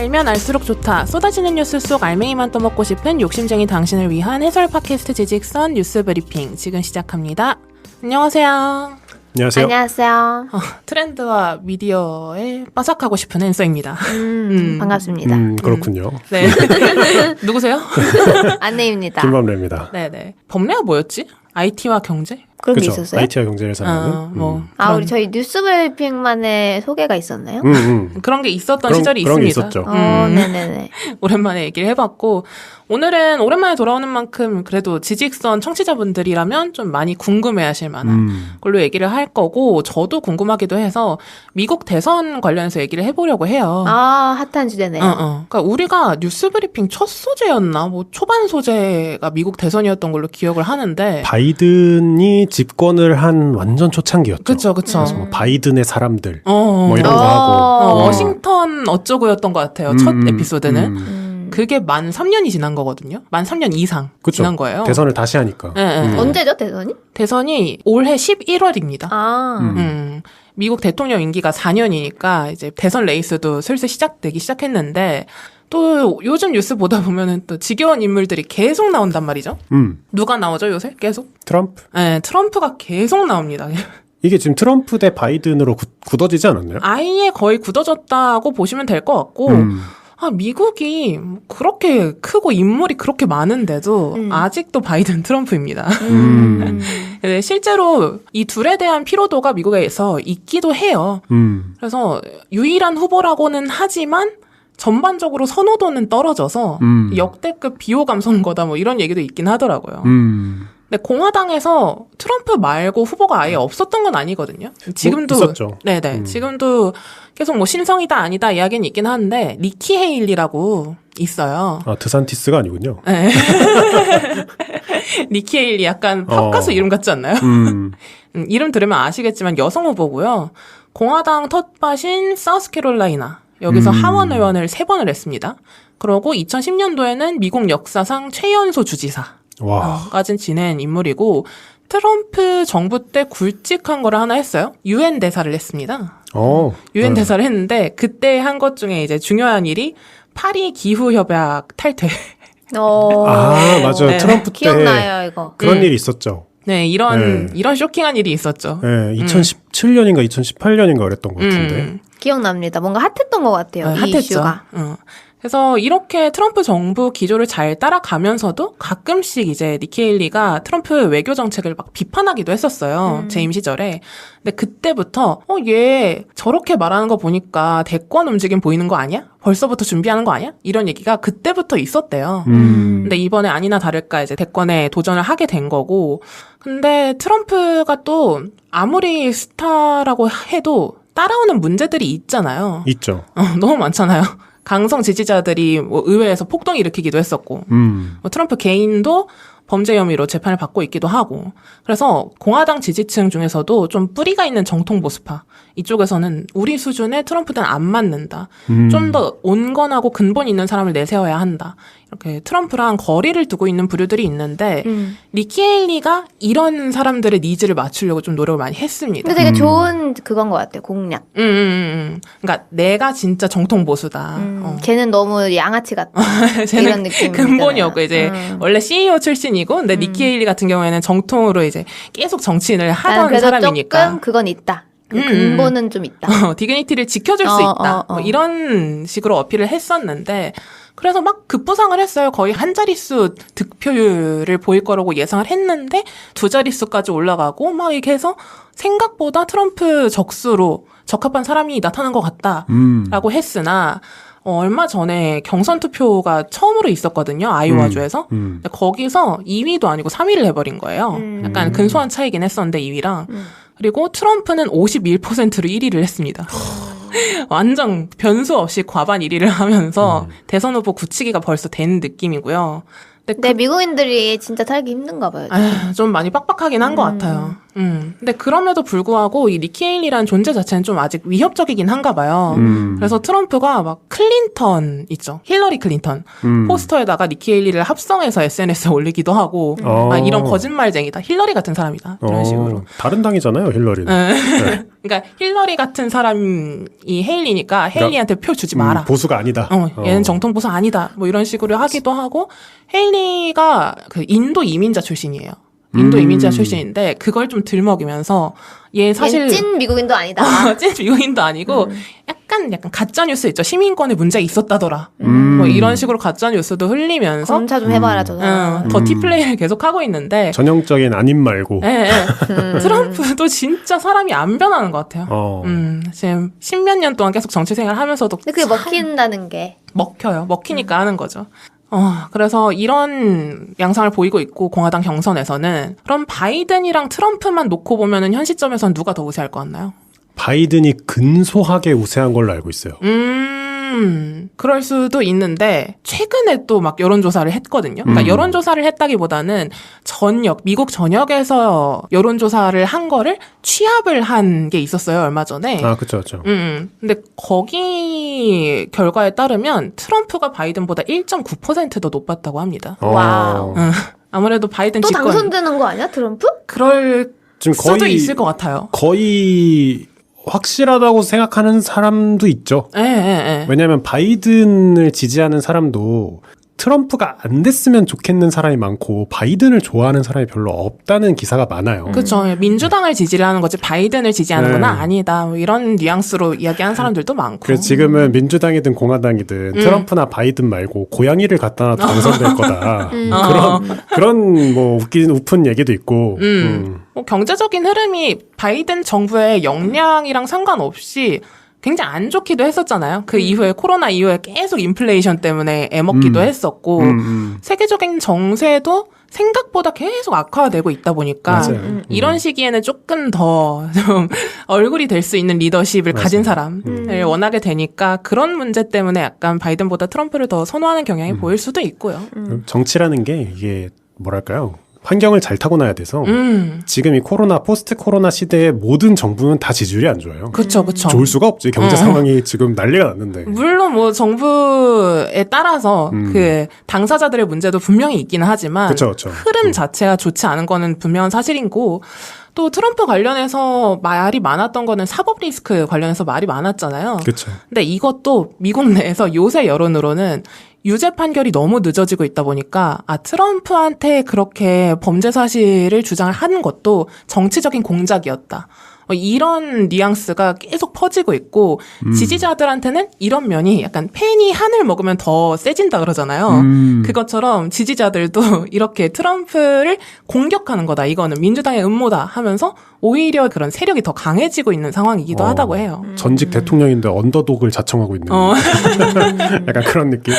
알면 알수록 좋다. 쏟아지는 뉴스 속 알맹이만 떠먹고 싶은 욕심쟁이 당신을 위한 해설 팟캐스트 지직선 뉴스 브리핑 지금 시작합니다. 안녕하세요. 안녕하세요. 안녕하세요. 트렌드와 미디어에 빠삭하고 싶은 앤서입니다. 반갑습니다. 그렇군요. 네. 누구세요? 안내입니다. 김범래입니다. 네네. 범례가 뭐였지? IT와 경제? 그런 게 그쵸. 있었어요? IT와 경제를 사는. 우리 저희 뉴스 브리핑만의 소개가 있었나요? 그런 게 있었던 시절이 그런 게 있습니다. 있었죠. 네네네. 오랜만에 얘기를 해봤고 오늘은 오랜만에 돌아오는 만큼 그래도 지직선 청취자분들이라면 좀 많이 궁금해하실 만한 걸로 얘기를 할 거고 저도 궁금하기도 해서 미국 대선 관련해서 얘기를 해보려고 해요. 핫한 주제네요. 그러니까 우리가 뉴스브리핑 첫 소재였나 뭐 초반 소재가 미국 대선이었던 걸로 기억을 하는데 바이든이 집권을 한 완전 초창기였죠. 그쵸. 그래서 뭐 바이든의 사람들 뭐 이런 거 하고 워싱턴 어쩌고였던 것 같아요. 첫 에피소드는. 그게 만 3년이 지난 거거든요. 만 3년 이상 그쵸. 지난 거예요. 대선을 다시 하니까. 네. 언제죠, 대선이? 대선이 올해 11월입니다. 미국 대통령 임기가 4년이니까 이제 대선 레이스도 슬슬 시작되기 시작했는데 또 요즘 뉴스 보다 보면은 또 지겨운 인물들이 계속 나온단 말이죠. 누가 나오죠, 요새? 계속? 트럼프? 네, 트럼프가 계속 나옵니다. 이게 지금 트럼프 대 바이든으로 굳어지지 않았나요? 아예 거의 굳어졌다고 보시면 될 것 같고 미국이 그렇게 크고 인물이 그렇게 많은데도 아직도 바이든 트럼프입니다. 실제로 이 둘에 대한 피로도가 미국에서 있기도 해요. 그래서 유일한 후보라고는 하지만 전반적으로 선호도는 떨어져서 역대급 비호감 선거다 뭐 이런 얘기도 있긴 하더라고요. 근데 공화당에서 트럼프 말고 후보가 아예 없었던 건 아니거든요. 지금도 있었죠. 네네. 지금도 계속 뭐 신성이다 아니다 이야기는 있긴 한데 니키 헤일리라고 있어요. 드산티스가 아니군요. 네. 니키 헤일리 약간 팝 가수 이름 같지 않나요? 이름 들으면 아시겠지만 여성 후보고요. 공화당 텃밭인 사우스캐롤라이나 여기서 하원 의원을 3번을 했습니다. 그러고 2010년도에는 미국 역사상 최연소 주지사 까진 지낸 인물이고 트럼프 정부 때 굵직한 거를 하나 했어요. 유엔 대사를 했습니다. 유엔 대사를 했는데 그때 한 것 중에 이제 중요한 일이 파리 기후협약 탈퇴. 맞아요. 네. 트럼프 때 기억나요, 이거. 그런 일이 있었죠. 네, 이런 쇼킹한 일이 있었죠. 네, 2017년인가 2018년인가 그랬던 것 같은데. 기억납니다. 뭔가 핫했던 것 같아요. 이 핫했죠. 이슈가. 그래서 이렇게 트럼프 정부 기조를 잘 따라가면서도 가끔씩 이제 니키 헤일리가 트럼프 외교 정책을 막 비판하기도 했었어요. 재임 시절에. 근데 그때부터 얘 저렇게 말하는 거 보니까 대권 움직임 보이는 거 아니야? 벌써부터 준비하는 거 아니야? 이런 얘기가 그때부터 있었대요. 근데 이번에 아니나 다를까 이제 대권에 도전을 하게 된 거고. 근데 트럼프가 또 아무리 스타라고 해도 따라오는 문제들이 있잖아요. 있죠. 너무 많잖아요. 강성 지지자들이 뭐 의회에서 폭동 일으키기도 했었고, 뭐 트럼프 개인도 범죄 혐의로 재판을 받고 있기도 하고, 그래서 공화당 지지층 중에서도 좀 뿌리가 있는 정통 보수파 이쪽에서는 우리 수준의 트럼프는 안 맞는다. 좀 더 온건하고 근본 있는 사람을 내세워야 한다. 이렇게 트럼프랑 거리를 두고 있는 부류들이 있는데 니키 헤일리가 이런 사람들의 니즈를 맞추려고 좀 노력을 많이 했습니다. 근데 되게 좋은 그건 것 같아요. 공략. 그러니까 내가 진짜 정통 보수다. 쟤는 너무 양아치 같다. 이런 느낌. 근본이었고 이제 원래 CEO 출신이고, 근데 니키 헤일리 같은 경우에는 정통으로 이제 계속 정치인을 하던 사람이니까 조금 그건 있다. 그 근본은 좀 있다. 디그니티를 지켜줄 수 있다. 뭐 이런 식으로 어필을 했었는데, 그래서 막 급부상을 했어요. 거의 한 자릿수 득표율을 보일 거라고 예상을 했는데 2자릿수까지 올라가고 막 이렇게 해서 생각보다 트럼프 적수로 적합한 사람이 나타난 것 같다라고 했으나 얼마 전에 경선 투표가 처음으로 있었거든요. 아이오와주에서. 근데 거기서 2위도 아니고 3위를 해버린 거예요. 약간 근소한 차이긴 했었는데 2위랑. 그리고 트럼프는 51%로 1위를 했습니다. 완전 변수 없이 과반 1위를 하면서 대선 후보 굳히기가 벌써 된 느낌이고요. 근데 미국인들이 진짜 살기 힘든가 봐요. 좀 많이 빡빡하긴 한 것 같아요. 근데 그럼에도 불구하고 이 니키 헤일리라는 존재 자체는 좀 아직 위협적이긴 한가 봐요. 그래서 트럼프가 막 클린턴 있죠. 힐러리 클린턴. 포스터에다가 니키 헤일리를 합성해서 SNS에 올리기도 하고 이런 거짓말쟁이다. 힐러리 같은 사람이다. 이런 식으로. 다른 당이잖아요, 힐러리는. 네. 그러니까 힐러리 같은 사람이 헤일리니까 헤일리한테 표 주지 마라. 보수가 아니다. 얘는 정통 보수 아니다. 뭐 이런 식으로 하기도 하고 헤일리가 그 인도 이민자 출신이에요. 인도 이민자 출신인데 그걸 좀 들먹이면서 얘 사실 찐 미국인도 아니다. 찐 미국인도 아니고 약간 가짜 뉴스 있죠. 시민권에 문제가 있었다더라. 뭐 이런 식으로 가짜 뉴스도 흘리면서 검사 좀 해봐라 저 사람. 더티 플레이를 계속 하고 있는데 전형적인 아님 말고. 트럼프도 진짜 사람이 안 변하는 것 같아요. 지금 십몇 년 동안 계속 정치 생활 하면서도 근데 그게 먹힌다는 게 먹혀요. 먹히니까 하는 거죠. 그래서 이런 양상을 보이고 있고 공화당 경선에서는 그럼 바이든이랑 트럼프만 놓고 보면은 현 시점에서는 누가 더 우세할 것 같나요? 바이든이 근소하게 우세한 걸로 알고 있어요. 그럴 수도 있는데 최근에 또 막 여론조사를 했거든요. 그러니까 여론조사를 했다기보다는 미국 전역에서 여론조사를 한 거를 취합을 한 게 있었어요. 얼마 전에. 아, 그쵸. 근데 거기 결과에 따르면 트럼프가 바이든보다 1.9% 더 높았다고 합니다. 와우. 아무래도 바이든 또 집권 당선되는 거 아니야 트럼프? 그럴 지금 수도 있을 것 같아요. 거의 확실하다고 생각하는 사람도 있죠. 예. 왜냐하면 바이든을 지지하는 사람도 트럼프가 안 됐으면 좋겠는 사람이 많고 바이든을 좋아하는 사람이 별로 없다는 기사가 많아요. 그렇죠. 민주당을 지지를 하는 거지 바이든을 지지하는 건 아니다. 뭐 이런 뉘앙스로 이야기하는 사람들도 많고. 그래서 지금은 민주당이든 공화당이든 트럼프나 바이든 말고 고양이를 갖다 놔도 당선될 거다. 그런 뭐 우픈 얘기도 있고. 뭐 경제적인 흐름이 바이든 정부의 역량이랑 상관없이 굉장히 안 좋기도 했었잖아요. 그 이후에 코로나 이후에 계속 인플레이션 때문에 애먹기도 했었고 세계적인 정세도 생각보다 계속 악화되고 있다 보니까 이런 시기에는 조금 더 좀 얼굴이 될 수 있는 리더십을 가진 사람을 원하게 되니까 그런 문제 때문에 약간 바이든보다 트럼프를 더 선호하는 경향이 보일 수도 있고요. 정치라는 게 이게 뭐랄까요? 환경을 잘 타고나야 돼서 지금 이 포스트 코로나 시대에 모든 정부는 다 지지율이 안 좋아요. 그렇죠. 좋을 수가 없지. 경제 상황이 지금 난리가 났는데. 물론 뭐 정부에 따라서 그 당사자들의 문제도 분명히 있기는 하지만 그쵸. 흐름 자체가 좋지 않은 거는 분명한 사실이고 또 트럼프 관련해서 말이 많았던 거는 사법 리스크 관련해서 말이 많았잖아요. 그렇죠. 근데 이것도 미국 내에서 요새 여론으로는 유죄 판결이 너무 늦어지고 있다 보니까 트럼프한테 그렇게 범죄 사실을 주장을 하는 것도 정치적인 공작이었다. 이런 뉘앙스가 계속 퍼지고 있고 지지자들한테는 이런 면이 약간 팬이 한을 먹으면 더 세진다 그러잖아요. 그것처럼 지지자들도 이렇게 트럼프를 공격하는 거다. 이거는 민주당의 음모다 하면서 오히려 그런 세력이 더 강해지고 있는 상황이기도 하다고 해요. 전직 대통령인데 언더독을 자청하고 있는 약간 그런 느낌.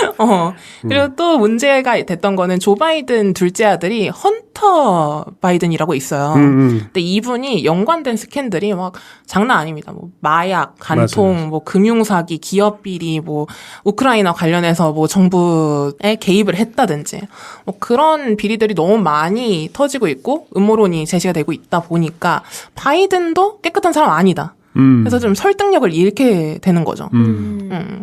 그리고 또 문제가 됐던 거는 조 바이든 둘째 아들이 헌터 바이든이라고 있어요. 근데 이분이 연관된 스캔들이 막 장난 아닙니다. 뭐 마약, 간통, 맞아요. 뭐 금융사기, 기업 비리, 뭐 우크라이나 관련해서 뭐 정부에 개입을 했다든지 뭐 그런 비리들이 너무 많이 터지고 있고 음모론이 제시가 되고 있다 보니까 바이든도 깨끗한 사람 아니다. 그래서 좀 설득력을 잃게 되는 거죠.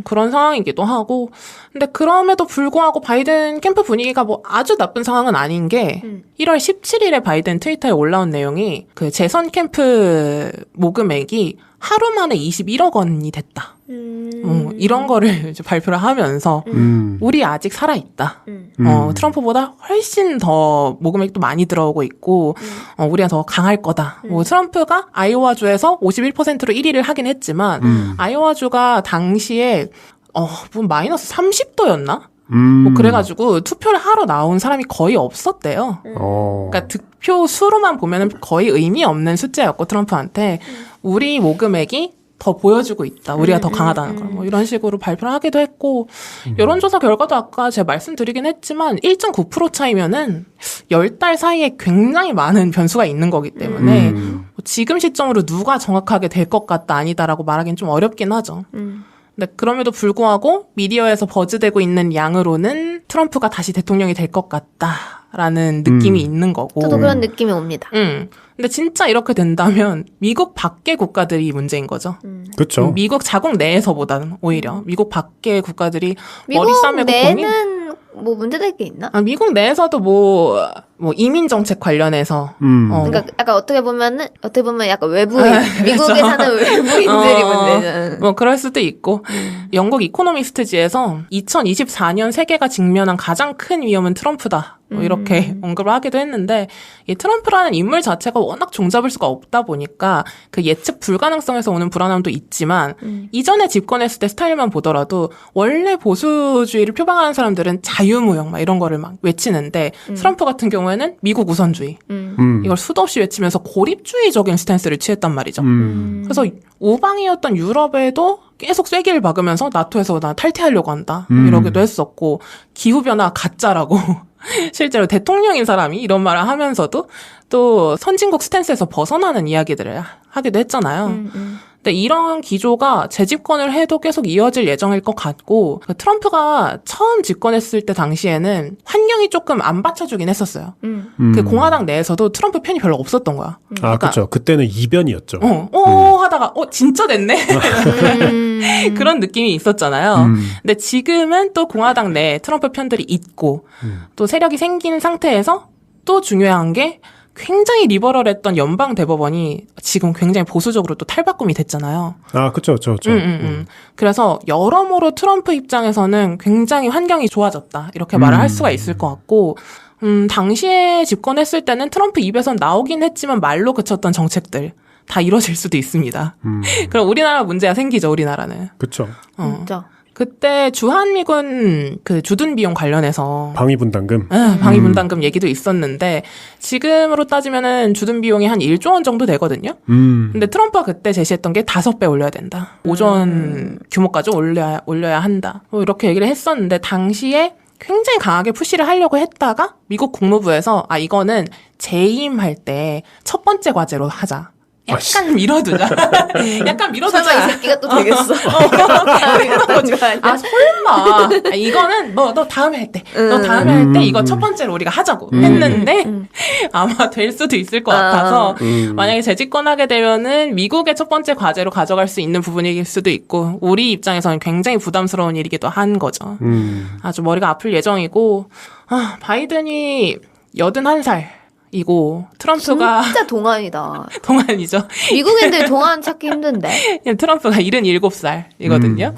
그런 상황이기도 하고. 근데 그럼에도 불구하고 바이든 캠프 분위기가 뭐 아주 나쁜 상황은 아닌 게 1월 17일에 바이든 트위터에 올라온 내용이 그 재선 캠프 모금액이 하루 만에 21억 원이 됐다. 이런 거를 이제 발표를 하면서 우리 아직 살아있다. 트럼프보다 훨씬 더 모금액도 많이 들어오고 있고 우리가 더 강할 거다. 뭐 트럼프가 아이오와주에서 51%로 1위를 하긴 했지만 아이오와주가 당시에 뭐 마이너스 30도였나? 뭐 그래가지고 투표를 하러 나온 사람이 거의 없었대요. 그러니까 득표 수로만 보면은 거의 의미 없는 숫자였고 트럼프한테 우리 모금액이 더 보여주고 있다. 우리가 더 강하다는 걸. 뭐 이런 식으로 발표를 하기도 했고 여론조사 결과도 아까 제가 말씀드리긴 했지만 1.9% 차이면은 10달 사이에 굉장히 많은 변수가 있는 거기 때문에 지금 시점으로 누가 정확하게 될 것 같다 아니다라고 말하기는 좀 어렵긴 하죠. 근데 그럼에도 불구하고 미디어에서 버즈되고 있는 양으로는 트럼프가 다시 대통령이 될 것 같다라는 느낌이 있는 거고. 저도 그런 느낌이 옵니다. 근데 진짜 이렇게 된다면 미국 밖의 국가들이 문제인 거죠. 그렇죠. 미국 자국 내에서보다는 오히려 미국 밖의 국가들이 머리 미국 싸매고 내는 뭐 문제될 게 있나? 미국 내에서도 뭐 이민 정책 관련해서 그러니까 약간 어떻게 보면 약간 외부인 미국에 사는 외부인들이 문제는 뭐 그럴 수도 있고 영국 이코노미스트지에서 2024년 세계가 직면한 가장 큰 위험은 트럼프다. 뭐 이렇게 언급을 하기도 했는데 이 트럼프라는 인물 자체가 워낙 종잡을 수가 없다 보니까 그 예측 불가능성에서 오는 불안함도 있지만 이전에 집권했을 때 스타일만 보더라도 원래 보수주의를 표방하는 사람들은 자유무역 막 이런 거를 막 외치는데 트럼프 같은 경우에는 미국 우선주의 이걸 수도 없이 외치면서 고립주의적인 스탠스를 취했단 말이죠. 그래서 우방이었던 유럽에도 계속 쐐기를 박으면서 나토에서 나 탈퇴하려고 한다 이러기도 했었고 기후변화 가짜라고 실제로 대통령인 사람이 이런 말을 하면서도 또 선진국 스탠스에서 벗어나는 이야기들을 하기도 했잖아요. 근데 이런 기조가 재집권을 해도 계속 이어질 예정일 것 같고 트럼프가 처음 집권했을 때 당시에는 환경이 조금 안 받쳐주긴 했었어요. 그 공화당 내에서도 트럼프 편이 별로 없었던 거야. 그러니까, 그렇죠. 그때는 이변이었죠. 하다가 진짜 됐네. 그런 느낌이 있었잖아요. 근데 지금은 또 공화당 내에 트럼프 편들이 있고 또 세력이 생긴 상태에서 또 중요한 게 굉장히 리버럴했던 연방 대법원이 지금 굉장히 보수적으로 또 탈바꿈이 됐잖아요. 그렇죠. 그래서 여러모로 트럼프 입장에서는 굉장히 환경이 좋아졌다. 이렇게 말을 할 수가 있을 것 같고 당시에 집권했을 때는 트럼프 입에선 나오긴 했지만 말로 그쳤던 정책들 다 이뤄질 수도 있습니다. 그럼 우리나라 문제가 생기죠, 우리나라는. 그렇죠. 진짜. 그때 주한미군 그 주둔 비용 관련해서 방위분담금 방위분담금 얘기도 있었는데 지금으로 따지면은 주둔 비용이 한 1조 원 정도 되거든요. 근데 트럼프가 그때 제시했던 게 5배 올려야 된다. 오전 규모까지 올려야 한다. 뭐 이렇게 얘기를 했었는데 당시에 굉장히 강하게 푸시를 하려고 했다가 미국 국무부에서 이거는 재임할 때 첫 번째 과제로 하자. 약간 밀어두자. 설마 이 새끼가 또 되겠어. 설마. 이거는 너 다음에 할 때. 너 다음에 할 때 이거 첫 번째로 우리가 하자고 했는데 아마 될 수도 있을 것 같아서 만약에 재집권하게 되면은 미국의 첫 번째 과제로 가져갈 수 있는 부분일 수도 있고 우리 입장에서는 굉장히 부담스러운 일이기도 한 거죠. 아주 머리가 아플 예정이고 바이든이 81살. 이고 트럼프가 진짜 동안이다. 동안이죠. 미국인들 동안 찾기 힘든데. 트럼프가 77살이거든요.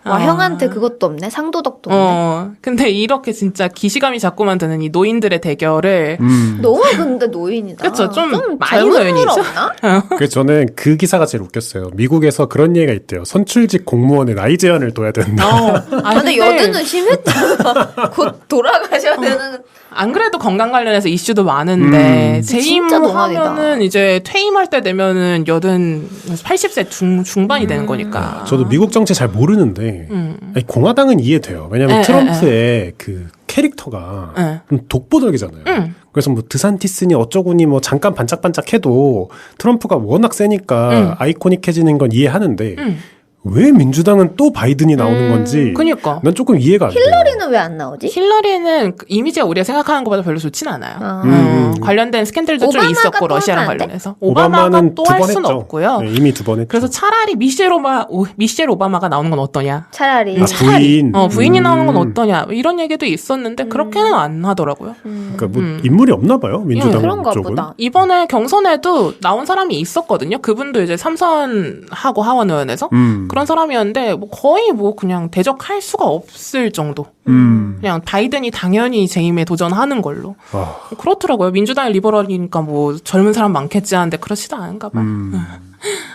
형한테 그것도 없네. 상도덕도 없네. 근데 이렇게 진짜 기시감이 자꾸만 드는 이 노인들의 대결을 너무 근데 노인이다. 그렇죠. 좀 많이 젊은 노인이죠. 없나? 그래서 저는 그 기사가 제일 웃겼어요. 미국에서 그런 얘기가 있대요. 선출직 공무원의 나이 제한을 둬야 된다. 근데 여든은 심했잖아. 곧 돌아가셔야 되는. 안 그래도 건강 관련해서 이슈도 많은데 재임하면은 이제 퇴임할 때 되면은 80세 중반이 되는 거니까. 저도 미국 정치 잘 모르는데 아니, 공화당은 이해돼요. 왜냐하면 트럼프의 그 캐릭터가 좀 독보적이잖아요. 그래서 뭐 드산티스니 어쩌고니 뭐 잠깐 반짝반짝해도 트럼프가 워낙 세니까 아이코닉해지는 건 이해하는데 왜 민주당은 또 바이든이 나오는 건지 그러니까. 난 조금 이해가 안 돼요. 힐러리는 왜 안 나오지? 힐러리는 이미지가 우리가 생각하는 것보다 별로 좋진 않아요. 관련된 스캔들도 좀 있었고 러시아랑 관련해서. 오바마가 또 할 수는 없고요. 네, 이미 2번 했죠. 그래서 차라리 미셸 오바마가 나오는 건 어떠냐. 차라리. 부인이 나오는 건 어떠냐. 이런 얘기도 있었는데 그렇게는 안 하더라고요. 그러니까 뭐 인물이 없나 봐요. 민주당 그런가 쪽은. 보다. 이번에 경선에도 나온 사람이 있었거든요. 그분도 이제 삼선하고 하원 의원에서 그런 사람이었는데 뭐 거의 뭐 그냥 대적할 수가 없을 정도. 그냥 바이든이 당연히 재임에 도전하는 걸로. 그렇더라고요. 민주당이 리버럴이니까 뭐 젊은 사람 많겠지 하는데 그렇지도 않은가 봐요.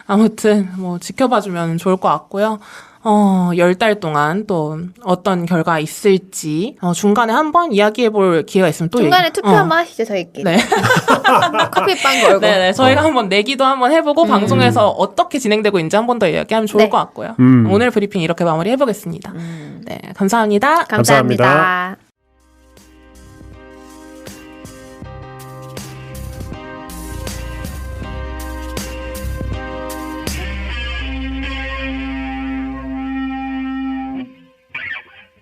아무튼 뭐 지켜봐주면 좋을 것 같고요. 10달 동안 또 어떤 결과 있을지 중간에 한번 이야기해볼 기회가 있으면 또 중간에 투표 한번 하시죠, 저희끼리. 네. 커피빵 걸고. 네네. 저희가 한번 내기도 한번 해보고 방송에서 어떻게 진행되고 있는지 한 번 더 이야기하면 좋을 것 같고요. 오늘 브리핑 이렇게 마무리해보겠습니다. 네, 감사합니다. 감사합니다.